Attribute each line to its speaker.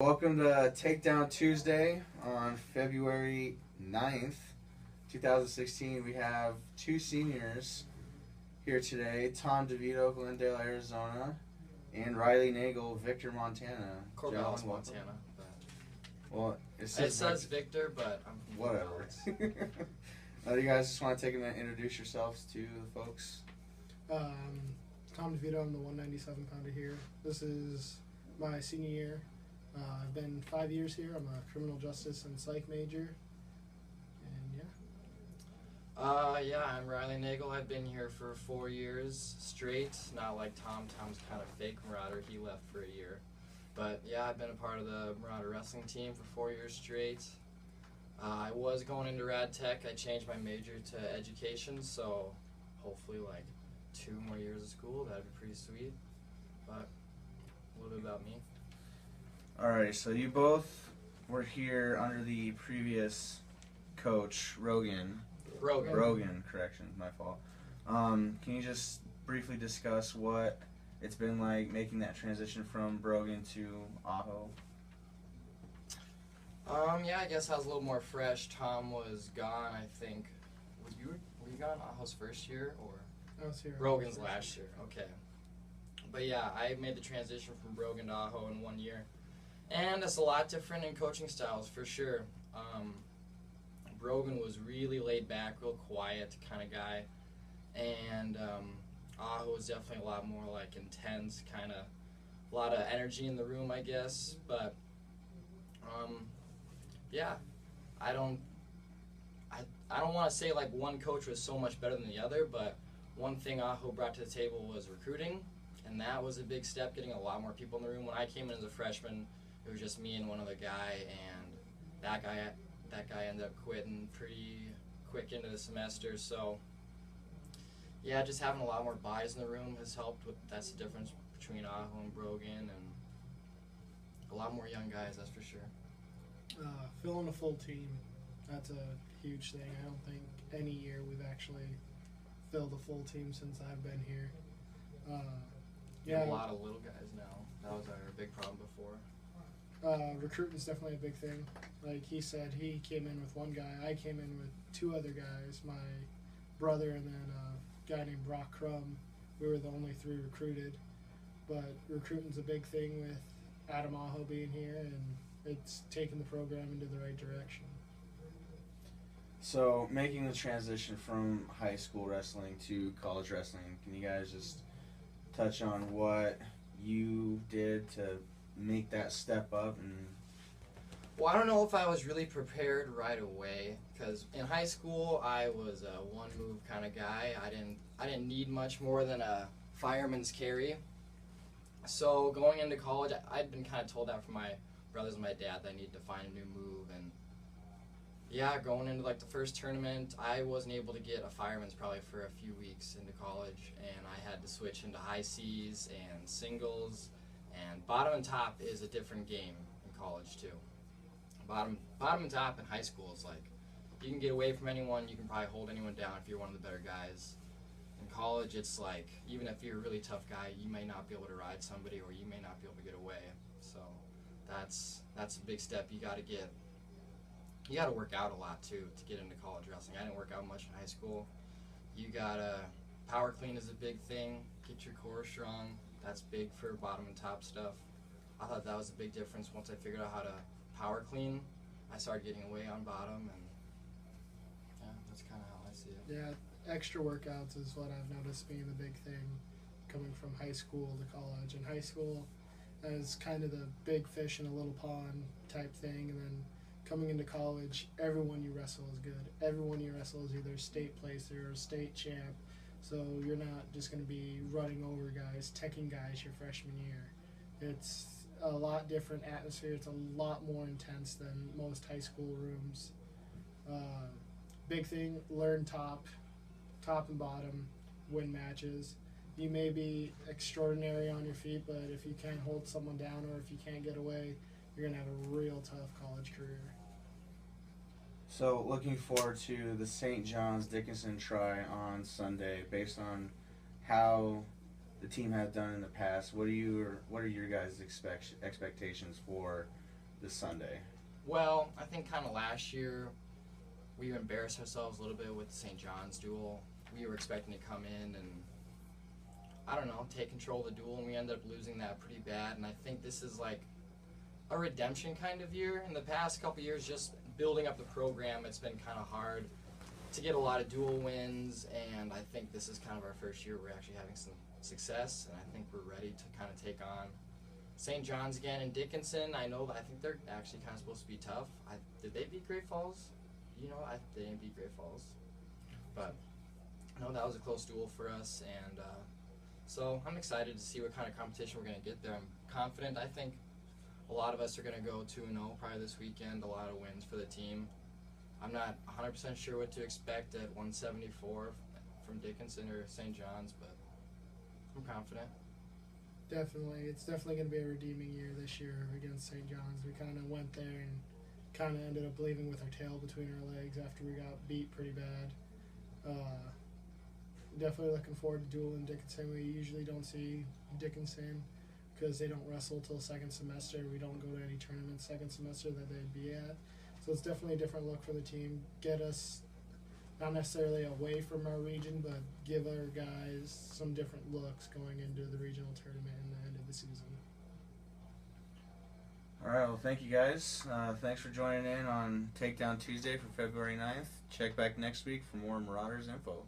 Speaker 1: Welcome to Takedown Tuesday on February 9th, 2016. We have two seniors here today, Tom DeVito, Glendale, Arizona, and Riley Nagel, Victor, Montana.
Speaker 2: Corvallis,
Speaker 1: Gentlemen,
Speaker 2: Montana.
Speaker 1: well,
Speaker 2: It says Victor, but I'm from
Speaker 1: whatever.
Speaker 2: Corvallis.
Speaker 1: You guys just want to take a minute and introduce yourselves to the folks.
Speaker 3: Tom DeVito, I'm the 197 pounder here. This is my senior year. I've been 5 years here. I'm a criminal justice and psych major. And
Speaker 2: yeah, I'm Riley Nagel. I've been here for 4 years straight. Not like Tom. Tom's kind of fake Marauder. He left for a year. But yeah, I've been a part of the Marauder wrestling team for 4 years straight. I was going into Rad Tech. I changed my major to education, so hopefully like 2 more years of school. That'd be pretty sweet. But a little bit about me.
Speaker 1: Alright, so you both were here under the previous coach, Rogan, correction, my fault. Can you just briefly discuss what it's been like making that transition from Brogan to Ajo?
Speaker 2: Yeah, I guess I was a little more fresh. Tom was gone, I think. Were you gone Ajo's first year or
Speaker 3: I was here.
Speaker 2: Brogan's last year? Okay. But yeah, I made the transition from Brogan to Ajo in 1 year. And it's a lot different in coaching styles, for sure. Brogan was really laid back, real quiet kind of guy. And Ajo was definitely a lot more like intense, kind of a lot of energy in the room, I guess. But yeah, I don't want to say like one coach was so much better than the other, but one thing Ajo brought to the table was recruiting, and that was a big step, getting a lot more people in the room. When I came in as a freshman, it was just me and one other guy, and that guy ended up quitting pretty quick into the semester. So yeah, just having a lot more buys in the room has helped. That's the difference between Ajo and Brogan, and a lot more young guys, that's for sure.
Speaker 3: Filling a full team, that's a huge thing. I don't think any year we've actually filled a full team since I've been here.
Speaker 2: You have a lot of little guys now. That was our big problem before.
Speaker 3: Recruiting's definitely a big thing. Like he said, he came in with one guy. I came in with 2 other guys, my brother and then a guy named Brock Crum. We were the only 3 recruited. But recruiting's a big thing with Adam Ajo being here, and it's taken the program into the right direction.
Speaker 1: So, making the transition from high school wrestling to college wrestling, can you guys just touch on what you did to make that step up? And
Speaker 2: well, I don't know if I was really prepared right away, because in high school I was a one-move kind of guy. I didn't need much more than a fireman's carry. So going into college, I'd been kind of told that from my brothers and my dad that I needed to find a new move. And yeah, going into like the first tournament, I wasn't able to get a fireman's probably for a few weeks into college, and I had to switch into high seas and singles. And bottom and top is a different game in college too. Bottom and top in high school is like, you can get away from anyone, you can probably hold anyone down if you're one of the better guys. In college, it's like, even if you're a really tough guy, you may not be able to ride somebody, or you may not be able to get away. So that's a big step. You got to work out a lot too to get into college wrestling. I didn't work out much in high school. You gotta power clean is a big thing. Get your core strong. That's big for bottom and top stuff. I thought that was a big difference. Once I figured out how to power clean, I started getting away on bottom, and yeah, that's kind of how I see it.
Speaker 3: Yeah, extra workouts is what I've noticed being the big thing coming from high school to college. In high school, as kind of the big fish in a little pond type thing, and then coming into college, everyone you wrestle is good. Everyone you wrestle is either state placer or state champ. So you're not just going to be running over guys, teching guys your freshman year. It's a lot different atmosphere. It's a lot more intense than most high school rooms. Big thing, learn top and bottom, win matches. You may be extraordinary on your feet, but if you can't hold someone down or if you can't get away, you're going to have a real tough college career.
Speaker 1: so, looking forward to the St. John's Dickinson try on Sunday. Based on how the team has done in the past, what are your guys' expectations for this Sunday?
Speaker 2: Well, I think kind of last year we embarrassed ourselves a little bit with the St. John's duel. We were expecting to come in and, I don't know, take control of the duel, and we ended up losing that pretty bad. And I think this is like a redemption kind of year. In the past couple years, just building up the program, it's been kind of hard to get a lot of duel wins, and I think this is kind of our first year we're actually having some success, and I think we're ready to kind of take on St. John's again. And Dickinson, I think they're actually kind of supposed to be tough. Did they beat Great Falls? They didn't beat Great Falls. But, no, that was a close duel for us, and so I'm excited to see what kind of competition we're going to get there. I'm confident. I think a lot of us are going to go 2-0 probably this weekend, a lot of wins for the team. I'm not 100% sure what to expect at 174 from Dickinson or St. John's, but I'm confident.
Speaker 3: Definitely. It's definitely going to be a redeeming year this year against St. John's. We kind of went there and kind of ended up leaving with our tail between our legs after we got beat pretty bad. Definitely looking forward to dueling Dickinson. We usually don't see Dickinson because they don't wrestle till second semester. We don't go to any tournaments second semester that they'd be at. So it's definitely a different look for the team. Get us not necessarily away from our region, but give our guys some different looks going into the regional tournament and the end of the season.
Speaker 1: All right, well, thank you guys. Thanks for joining in on Takedown Tuesday for February 9th. Check back next week for more Marauders info.